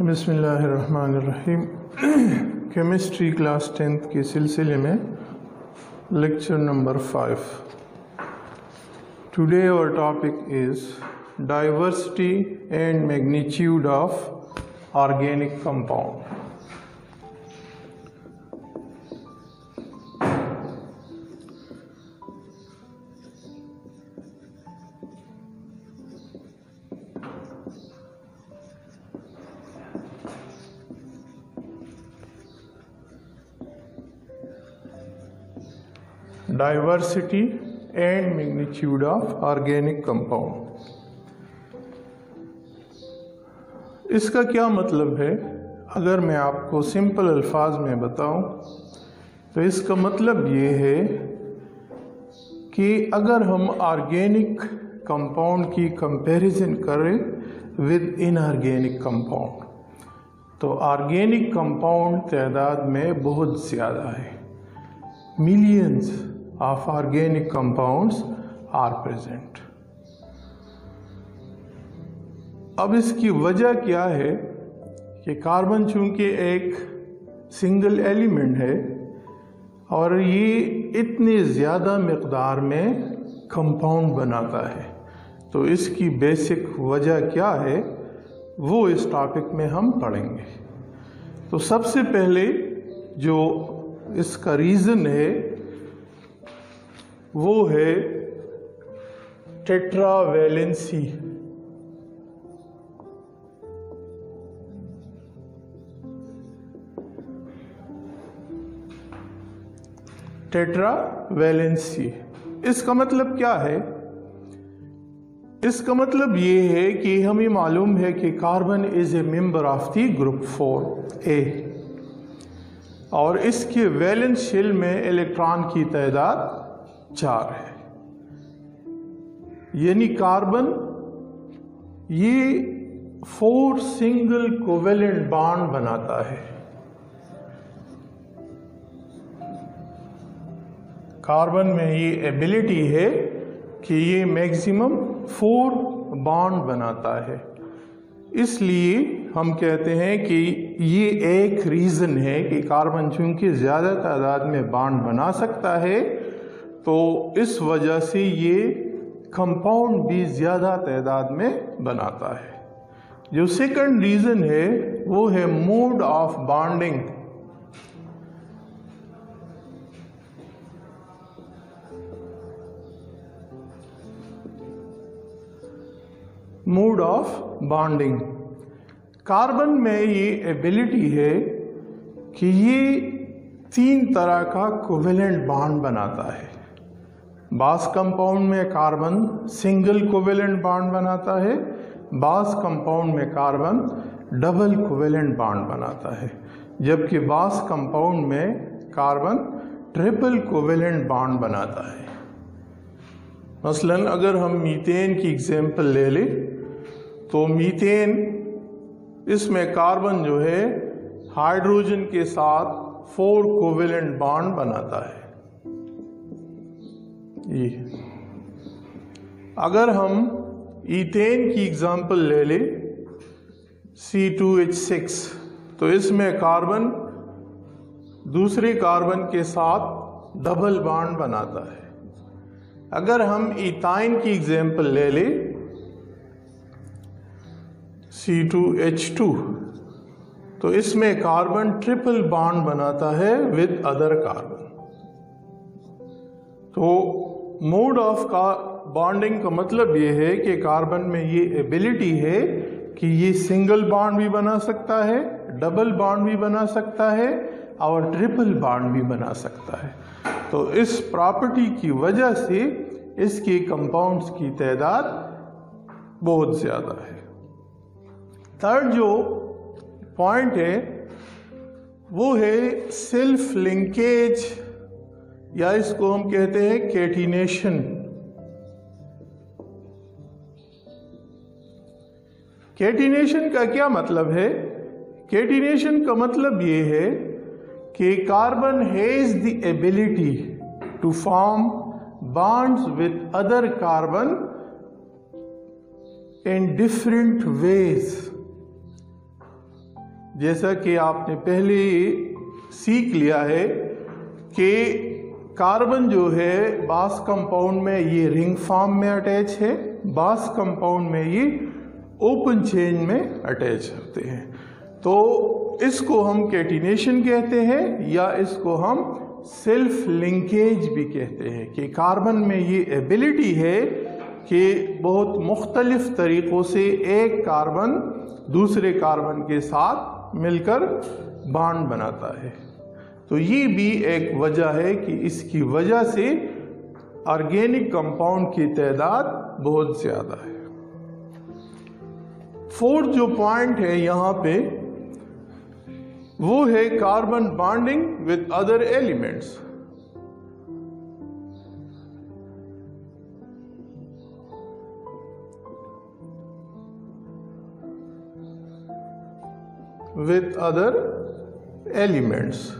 बिस्मिल्लाहिर्रहमानिर्रहीम। Chemistry class 10th के सिलसिले में lecture number 5। Today our topic is diversity and magnitude of organic compound. Diversity and magnitude of organic compound. इसका क्या मतलब है? अगर मैं आपको सिंपल अल्फाज में बताऊं तो इसका मतलब ये है कि अगर हम ऑर्गेनिक कंपाउंड की कंपैरिजन करें विद इनऑर्गेनिक कंपाउंड तो ऑर्गेनिक कंपाउंड तादाद में बहुत ज़्यादा है। Millions of organic compounds are present। अब इसकी वजह क्या है कि कार्बन चूंकि एक सिंगल एलिमेंट है और ये इतनी ज़्यादा मिक़दार में कंपाउंड बनाता है, तो इसकी बेसिक वजह क्या है वो इस टॉपिक में हम पढ़ेंगे। तो सबसे पहले जो इसका रीज़न है वो है टेट्रावैलेंसी। टेट्रावैलेंसी इसका मतलब क्या है? इसका मतलब ये है कि हमें मालूम है कि carbon is a member of the group 4A और इसके वैलेंस शेल में इलेक्ट्रॉन की तादाद 4 है। यानी कार्बन ये 4 सिंगल कोवेलेंट बॉन्ड बनाता है। कार्बन में ये एबिलिटी है कि ये मैक्सिमम 4 बॉन्ड बनाता है। इसलिए हम कहते हैं कि ये एक रीज़न है कि कार्बन चूंकि ज़्यादा तादाद में बॉन्ड बना सकता है तो इस वजह से ये कंपाउंड भी ज़्यादा तादाद में बनाता है। जो सेकंड रीज़न है वो है mode of bonding. Mode of bonding carbon में ये एबिलिटी है कि ये 3 तरह का कोवेलेंट बॉन्ड बनाता है। बास कंपाउंड में कार्बन सिंगल कोवेलेंट बॉन्ड बनाता है, बास कंपाउंड में कार्बन डबल कोवेलेंट बॉन्ड बनाता है, जबकि बास कंपाउंड में कार्बन ट्रिपल कोवेलेंट बॉन्ड बनाता है। मसलन अगर हम मीथेन की एग्जांपल ले लें तो मीथेन इसमें कार्बन जो है हाइड्रोजन के साथ 4 कोवेलेंट बॉन्ड बनाता है। ये अगर हम ईथेन की एग्जांपल ले लें C2H6 तो इसमें कार्बन दूसरे कार्बन के साथ डबल बॉन्ड बनाता है। अगर हम इथाइन की एग्जांपल ले लें C2H2 तो इसमें कार्बन ट्रिपल बॉन्ड बनाता है विद अदर कार्बन। तो मोड ऑफ का बॉन्डिंग का मतलब ये है कि कार्बन में ये एबिलिटी है कि ये सिंगल बॉन्ड भी बना सकता है, डबल बॉन्ड भी बना सकता है और ट्रिपल बॉन्ड भी बना सकता है। तो इस प्रॉपर्टी की वजह से इसके कंपाउंड्स की तादाद बहुत ज़्यादा है। थर्ड जो पॉइंट है वो है सेल्फ लिंकेज या इसको हम कहते हैं कैटिनेशन। कैटिनेशन का क्या मतलब है? कैटिनेशन का मतलब ये है कि carbon has the ability to form bonds with other carbon in different ways। जैसा कि आपने पहले सीख लिया है कि कार्बन जो है बास कंपाउंड में ये रिंग फॉर्म में अटैच है, बास कंपाउंड में ये ओपन चेन में अटैच होते हैं। तो इसको हम कैटिनेशन कहते हैं या इसको हम सेल्फ लिंकेज भी कहते हैं कि कार्बन में ये एबिलिटी है कि बहुत मुख्तलिफ तरीक़ों से एक कार्बन दूसरे कार्बन के साथ मिलकर बॉन्ड बनाता है। तो ये भी एक वजह है कि इसकी वजह से ऑर्गेनिक कंपाउंड की तादाद बहुत ज़्यादा है। फोर्थ जो पॉइंट है यहाँ पे वो है carbon bonding with other elements. With other elements,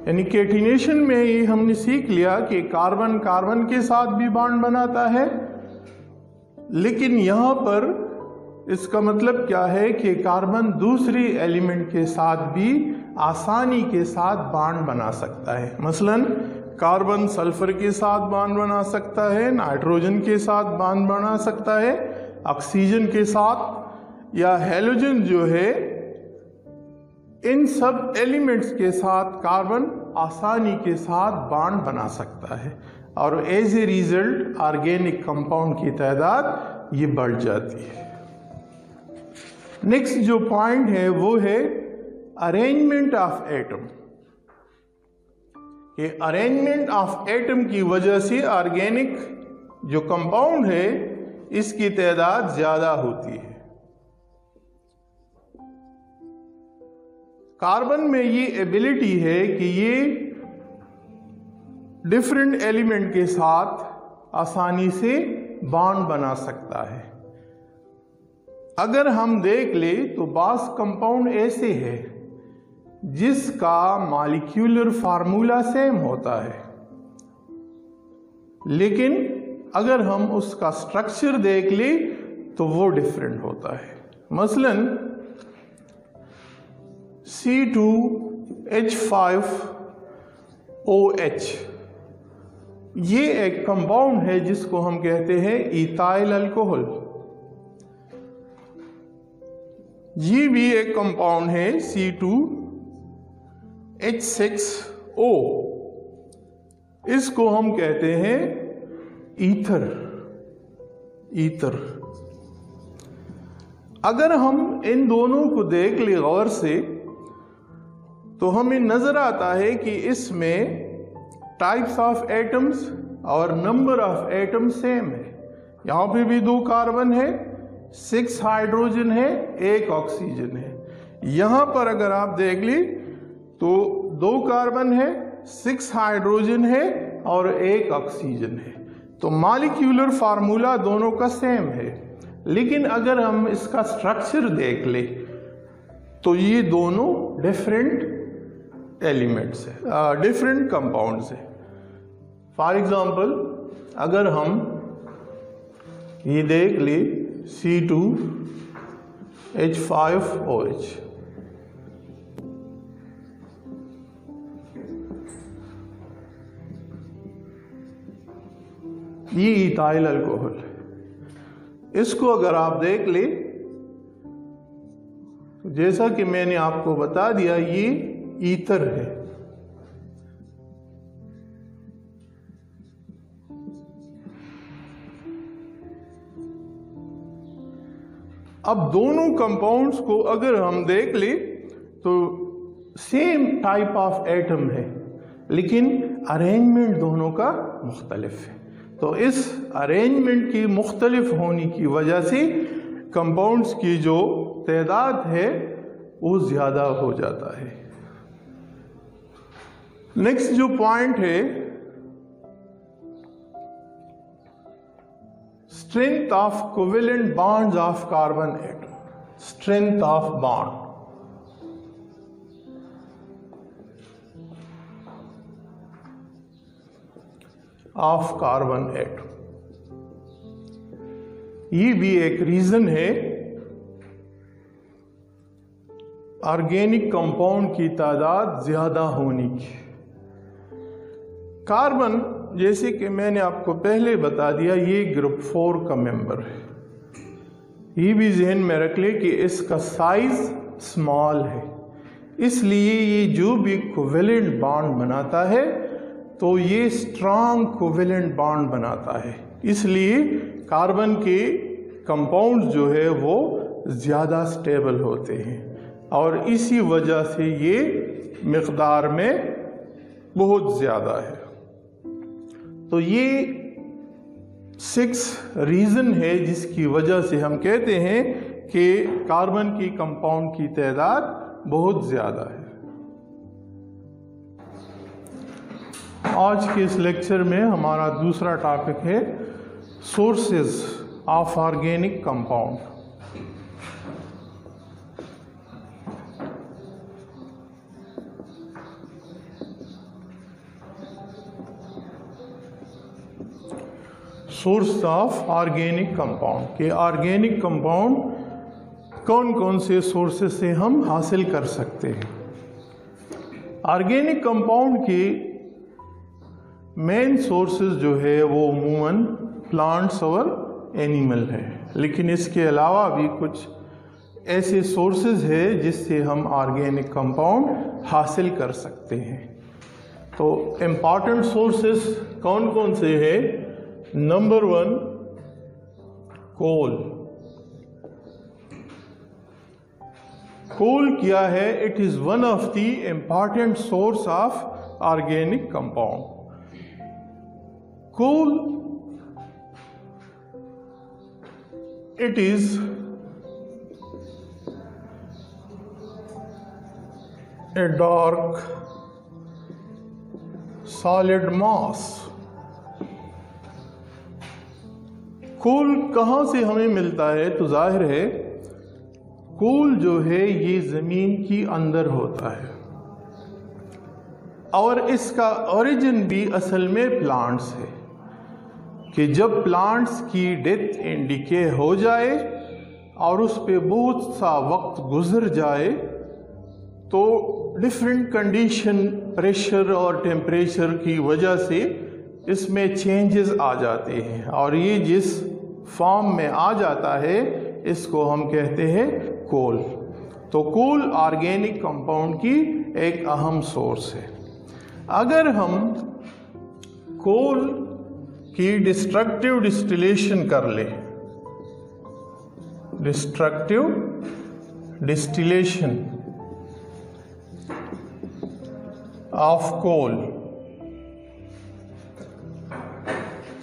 यानी कैटिनेशन में ये हमने सीख लिया कि कार्बन कार्बन के साथ भी बॉन्ड बनाता है, लेकिन यहाँ पर इसका मतलब क्या है कि कार्बन दूसरी एलिमेंट के साथ भी आसानी के साथ बॉन्ड बना सकता है। मसलन कार्बन सल्फर के साथ बॉन्ड बना सकता है, नाइट्रोजन के साथ बॉन्ड बना सकता है, ऑक्सीजन के साथ, या हैलोजन जो है, इन सब एलिमेंट्स के साथ कार्बन आसानी के साथ बॉन्ड बना सकता है और as a result organic compound की तादाद ये बढ़ जाती है। नेक्स्ट जो पॉइंट है वो है अरेंजमेंट ऑफ एटम। ये अरेंजमेंट ऑफ एटम की वजह से ऑर्गेनिक जो कंपाउंड है इसकी तादाद ज्यादा होती है। कार्बन में ये एबिलिटी है कि ये डिफरेंट एलिमेंट के साथ आसानी से बॉन्ड बना सकता है। अगर हम देख ले तो बास कंपाउंड ऐसे है जिसका मॉलिक्यूलर फार्मूला सेम होता है, लेकिन अगर हम उसका स्ट्रक्चर देख ले तो वो डिफरेंट होता है। मसलन C2H5OH ये एक कंपाउंड है जिसको हम कहते हैं इथाइल अल्कोहल। ये भी एक कंपाउंड है C2H6O, इसको हम कहते हैं ईथर। अगर हम इन दोनों को देख ले गौर से तो हमें नजर आता है कि इसमें टाइप्स ऑफ एटम्स और नंबर ऑफ एटम्स सेम है। यहाँ पे भी 2 कार्बन है, 6 हाइड्रोजन है, 1 ऑक्सीजन है। यहाँ पर अगर आप देख ली तो 2 कार्बन है, 6 हाइड्रोजन है और 1 ऑक्सीजन है। तो मॉलिक्यूलर फार्मूला दोनों का सेम है, लेकिन अगर हम इसका स्ट्रक्चर देख ले तो ये दोनों डिफरेंट एलिमेंट्स है, डिफरेंट कंपाउंड्स है। फॉर एग्जांपल अगर हम ये देख ले C2H5OH, ये इथाइल अल्कोहल, इसको अगर आप देख ले तो जैसा कि मैंने आपको बता दिया ये ईथर है। अब दोनों कंपाउंड्स को अगर हम देख ले तो सेम टाइप ऑफ एटम है, लेकिन अरेंजमेंट दोनों का मुख्तलिफ है। तो इस अरेंजमेंट की मुख्तलिफ होने की वजह से कंपाउंड्स की जो तादाद है वो ज़्यादा हो जाता है। नेक्स्ट जो पॉइंट है strength of covalent bonds of carbon atom, strength of bond. Of carbon atom, ये भी एक रीजन है ऑर्गेनिक कंपाउंड की तादाद ज़्यादा होने की। कार्बन, जैसे कि मैंने आपको पहले बता दिया, ये ग्रुप 4 का मेंबर है। ये भी जहन में रख ले कि इसका साइज स्मॉल है, इसलिए ये जो भी कोवेलेंट बॉन्ड बनाता है तो ये स्ट्रांग कोवेलेंट बॉन्ड बनाता है, इसलिए कार्बन के कंपाउंड जो है वो ज़्यादा स्टेबल होते हैं और इसी वजह से ये मिक़दार में बहुत ज़्यादा है। तो ये 6 रीज़न है जिसकी वजह से हम कहते हैं कि कार्बन की कंपाउंड की तादाद बहुत ज़्यादा है। आज के इस लेक्चर में हमारा दूसरा टॉपिक है sources of organic compound. Source of organic compound के ऑर्गेनिक कंपाउंड कौन कौन से सोर्सेज से हम हासिल कर सकते हैं। ऑर्गेनिक कंपाउंड के मेन सोर्सेज जो है वो अमूमन प्लांट्स और एनिमल है, लेकिन इसके अलावा भी कुछ ऐसे सोर्सेज है जिससे हम ऑर्गेनिक कंपाउंड हासिल कर सकते हैं। तो इम्पॉर्टेंट सोर्सेज कौन कौन से हैं? नंबर 1 कोल। कोल क्या है? It is one of the important source of organic compound. Coal, it is a dark solid mass। Coal कहाँ से हमें मिलता है? तो जाहिर है कोल जो है ये ज़मीन की अंदर होता है और इसका ओरिजिन भी असल में प्लांट्स है कि जब प्लांट्स की डेथ एंड डिके हो जाए और उस पे बहुत सा वक्त गुजर जाए तो डिफरेंट कंडीशन, प्रेशर और टेम्परेचर की वजह से इसमें चेंजेस आ जाते हैं और ये जिस फॉर्म में आ जाता है इसको हम कहते हैं कोल। तो कोल ऑर्गेनिक कंपाउंड की एक अहम सोर्स है। अगर हम कोल की डिस्ट्रक्टिव डिस्टिलेशन कर ले, डिस्ट्रक्टिव डिस्टिलेशन ऑफ कोल,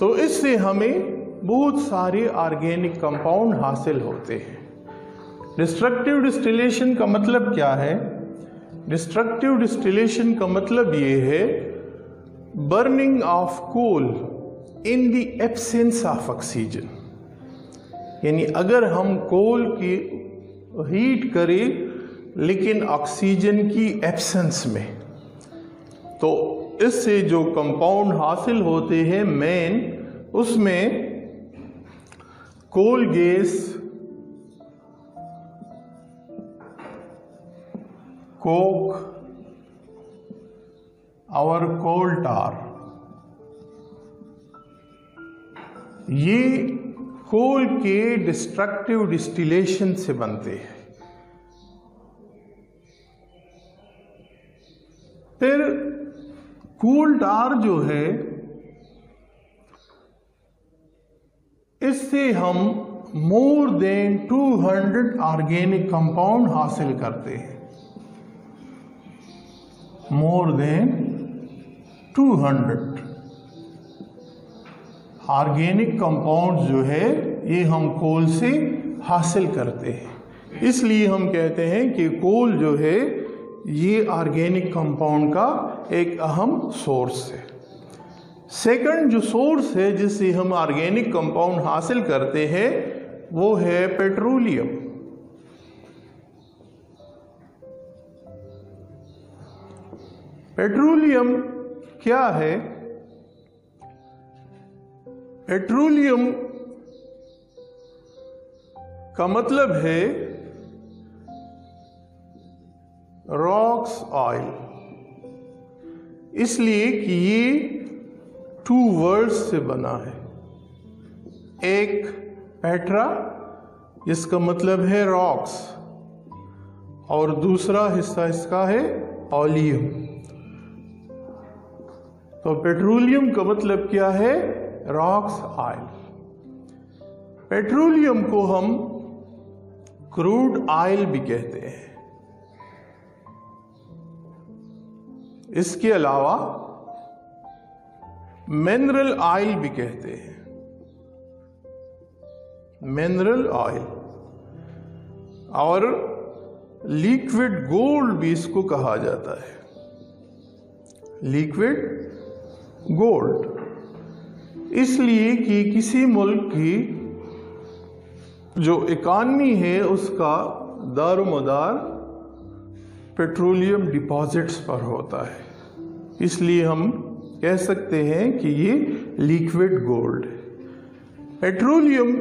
तो इससे हमें बहुत सारे ऑर्गेनिक कंपाउंड हासिल होते हैं। डिस्ट्रक्टिव डिस्टिलेशन का मतलब क्या है? डिस्ट्रक्टिव डिस्टिलेशन का मतलब ये है burning of coal in the absence of oxygen. यानी अगर हम कोल की हीट करें लेकिन ऑक्सीजन की एब्सेंस में, तो इससे जो कंपाउंड हासिल होते हैं मेन, उसमें कोल गैस, कोक और कोल टार, ये कोल के डिस्ट्रक्टिव डिस्टिलेशन से बनते हैं। फिर कोल टार जो है, इससे हम मोर देन 200 ऑर्गेनिक कंपाउंड हासिल करते हैं। मोर देन 200 ऑर्गेनिक कंपाउंड जो है ये हम कोल से हासिल करते हैं। इसलिए हम कहते हैं कि कोल जो है ये ऑर्गेनिक कंपाउंड का एक अहम सोर्स है। सेकंड जो सोर्स है जिससे हम ऑर्गेनिक कंपाउंड हासिल करते हैं वो है पेट्रोलियम। पेट्रोलियम क्या है? पेट्रोलियम का मतलब है रॉक्स ऑयल, इसलिए कि ये 2 वर्ड्स से बना है। एक पेट्रा जिसका मतलब है रॉक्स, और दूसरा हिस्सा इसका है ओलियम। तो पेट्रोलियम का मतलब क्या है? Rocks oil. पेट्रोलियम को हम क्रूड ऑयल भी कहते हैं। इसके अलावा मिनरल ऑयल भी कहते हैं, मिनरल ऑयल, और लिक्विड गोल्ड भी इसको कहा जाता है, लिक्विड गोल्ड। इसलिए कि किसी मुल्क की जो इकॉनमी है उसका दारोमदार पेट्रोलियम डिपॉजिट्स पर होता है, इसलिए हम कह सकते हैं कि ये लिक्विड गोल्ड है। पेट्रोलियम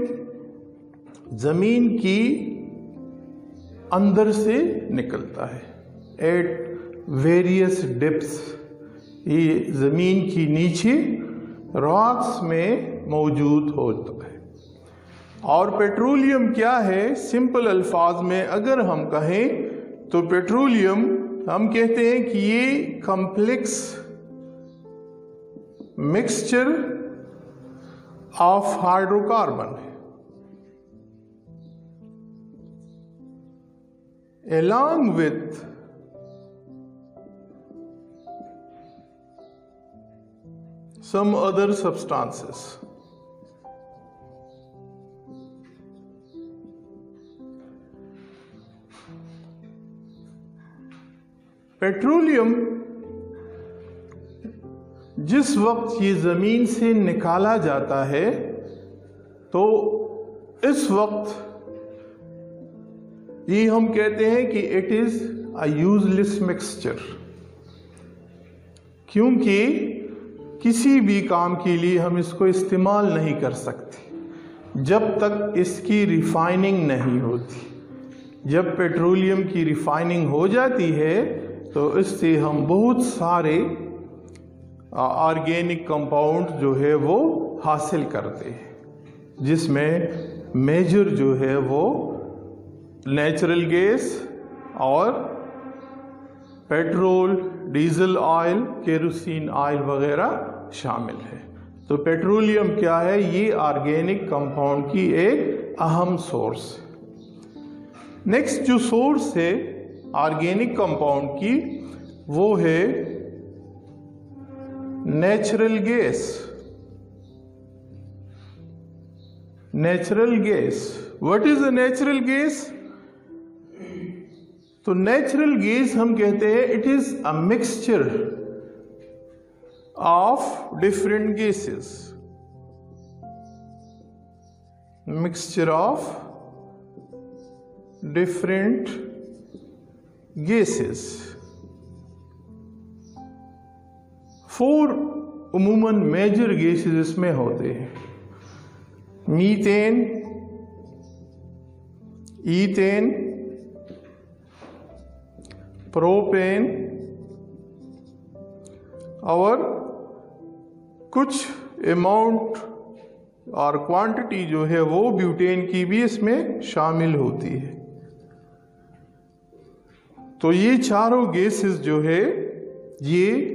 जमीन की अंदर से निकलता है एट वेरियस डिप्स, ये जमीन की नीचे रॉक्स में मौजूद होता है। और पेट्रोलियम क्या है? सिंपल अल्फाज में अगर हम कहें तो पेट्रोलियम हम कहते हैं कि ये कॉम्प्लेक्स मिक्सचर ऑफ हाइड्रोकार्बन है, along with some other substances. Petroleum जिस वक्त ये जमीन से निकाला जाता है तो इस वक्त ये हम कहते हैं कि it is a useless mixture, क्योंकि किसी भी काम के लिए हम इसको इस्तेमाल नहीं कर सकते जब तक इसकी रिफाइनिंग नहीं होती। जब पेट्रोलियम की रिफाइनिंग हो जाती है तो इससे हम बहुत सारे ऑर्गेनिक कंपाउंड जो है वो हासिल करते हैं, जिसमें मेजर जो है वो नेचुरल गैस और petrol, diesel oil, kerosene oil वगैरह शामिल है। तो पेट्रोलियम क्या है? ये ऑर्गेनिक कंपाउंड की एक अहम सोर्स है। नेक्स्ट जो सोर्स है ऑर्गेनिक कंपाउंड की वो है natural gas. Natural gas, what is a natural gas? तो नेचुरल गैस हम कहते हैं it is a mixture of different gases, mixture of different gases. 4 उमूमन मेजर गैसेस इसमें होते हैं, मीथेन, ईथेन, प्रोपेन और कुछ अमाउंट और क्वांटिटी जो है वो ब्यूटेन की भी इसमें शामिल होती है। तो ये चारों गैसेस जो है ये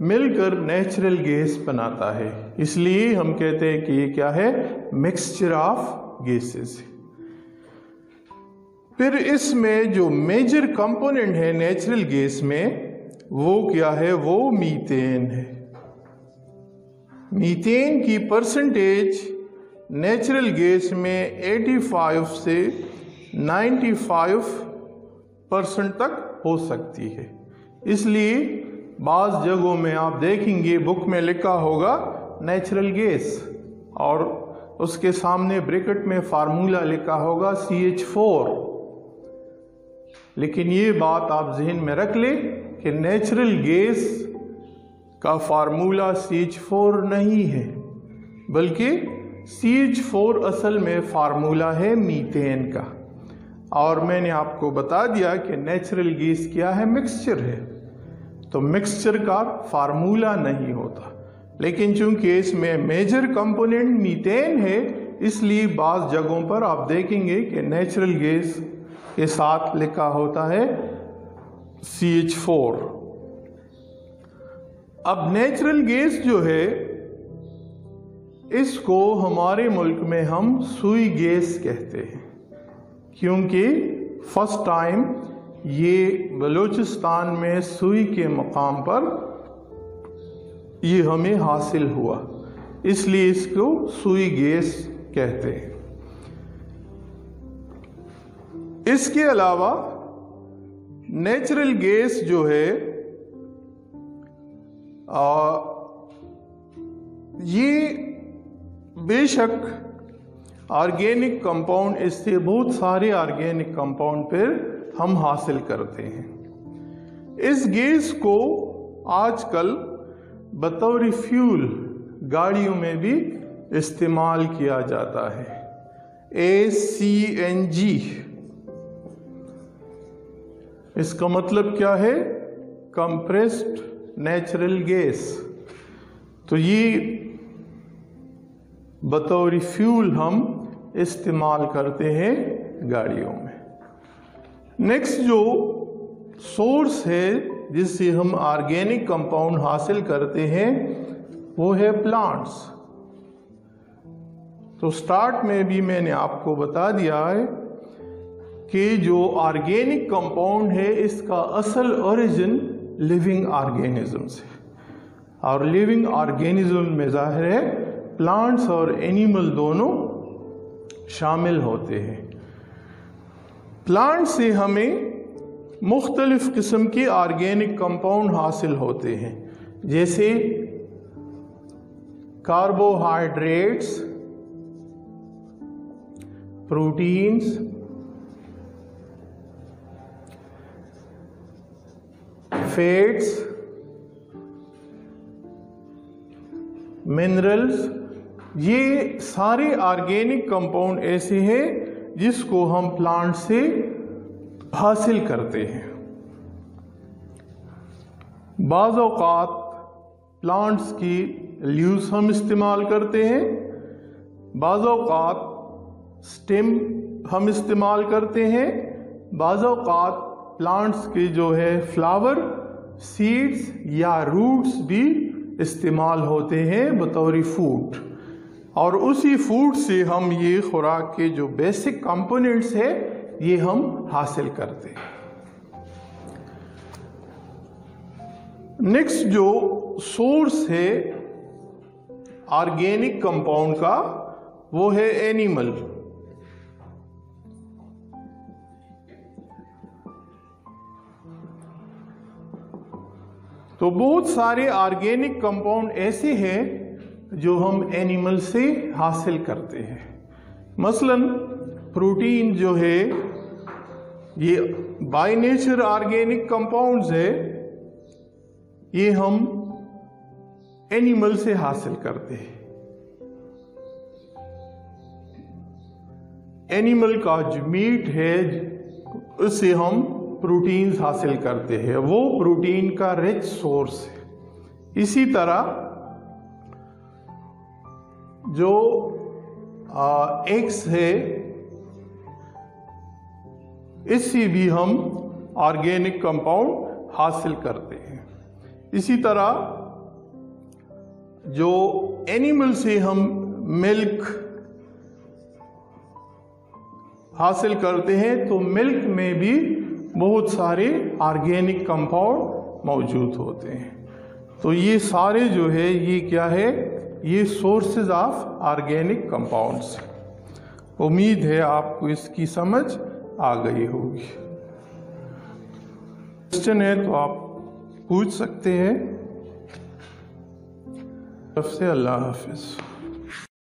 मिलकर नेचुरल गैस बनाता है, इसलिए हम कहते हैं कि ये क्या है? मिक्सचर ऑफ गैसेस है। फिर इसमें जो मेजर कंपोनेंट है नेचुरल गैस में वो क्या है? वो मीथेन है। मीथेन की परसेंटेज नेचुरल गैस में 85 से 95% तक हो सकती है। इसलिए बाज़ जगहों में आप देखेंगे बुक में लिखा होगा नेचुरल गैस और उसके सामने ब्रैकेट में फार्मूला लिखा होगा CH4। लेकिन ये बात आप जहन में रख लें कि नेचुरल गैस का फार्मूला CH4 नहीं है, बल्कि CH4 असल में फार्मूला है मीथेन का। और मैंने आपको बता दिया कि नेचुरल गैस क्या है, मिक्सचर है। तो मिक्सचर का फार्मूला नहीं होता, लेकिन चूंकि इसमें मेजर कंपोनेंट मीथेन है, इसलिए बाज़ जगहों पर आप देखेंगे कि नेचुरल गैस के साथ लिखा होता है CH4। अब नेचुरल गैस जो है, इसको हमारे मुल्क में हम सुई गैस कहते हैं, क्योंकि फर्स्ट टाइम ये बलूचिस्तान में सुई के मकाम पर ये हमें हासिल हुआ, इसलिए इसको सुई गैस कहते हैं। इसके अलावा नेचुरल गैस जो है ये बेशक ऑर्गेनिक कंपाउंड, इससे बहुत सारे ऑर्गेनिक कंपाउंड फिर हम हासिल करते हैं। इस गैस को आजकल बतौर फ्यूल गाड़ियों में भी इस्तेमाल किया जाता है, ACNG। इसका मतलब क्या है? Compressed natural gas. तो ये बतौर फ्यूल हम इस्तेमाल करते हैं गाड़ियों में। नेक्स्ट जो सोर्स है जिससे हम ऑर्गेनिक कंपाउंड हासिल करते हैं वो है प्लांट्स। तो स्टार्ट में भी मैंने आपको बता दिया है कि जो ऑर्गेनिक कंपाउंड है इसका असल ओरिजिन लिविंग ऑर्गेनिज्म से, और लिविंग ऑर्गेनिज्म में जाहिर है प्लांट्स और एनिमल दोनों शामिल होते हैं। प्लांट से हमें मुख्तलिफ किस्म के ऑर्गेनिक कंपाउंड हासिल होते हैं, जैसे कार्बोहाइड्रेट्स, प्रोटीन्स, फैट्स, मिनरल्स। ये सारे ऑर्गेनिक कंपाउंड ऐसे हैं जिसको हम प्लांट से हासिल करते हैं। बाज़ औक़ात प्लांट्स की लीव्स हम इस्तेमाल करते हैं, बाज़ औक़ात स्टेम हम इस्तेमाल करते हैं, बाज़ औक़ात प्लांट्स के जो है फ्लावर, सीड्स या रूट्स भी इस्तेमाल होते हैं बतौर फूड, और उसी फूड से हम ये खुराक के जो बेसिक कंपोनेंट्स है ये हम हासिल करते हैं। नेक्स्ट जो सोर्स है ऑर्गेनिक कंपाउंड का वो है एनिमल। तो बहुत सारे ऑर्गेनिक कंपाउंड ऐसे हैं जो हम एनिमल से हासिल करते हैं। मसलन प्रोटीन जो है ये बाय नेचर ऑर्गेनिक कंपाउंड्स है, ये हम एनिमल से हासिल करते हैं। एनिमल का जो मीट है उससे हम प्रोटीन्स हासिल करते हैं, वो प्रोटीन का रिच सोर्स है। इसी तरह जो एग्स है इससे भी हम ऑर्गेनिक कंपाउंड हासिल करते हैं। इसी तरह जो एनिमल से हम मिल्क हासिल करते हैं, तो मिल्क में भी बहुत सारे ऑर्गेनिक कंपाउंड मौजूद होते हैं। तो ये सारे जो है ये क्या है, ये सोर्सेज ऑफ ऑर्गेनिक कंपाउंड्स। उम्मीद है आपको इसकी समझ आ गई होगी। क्वेश्चन है तो आप पूछ सकते हैं। अल्लाह हाफिज।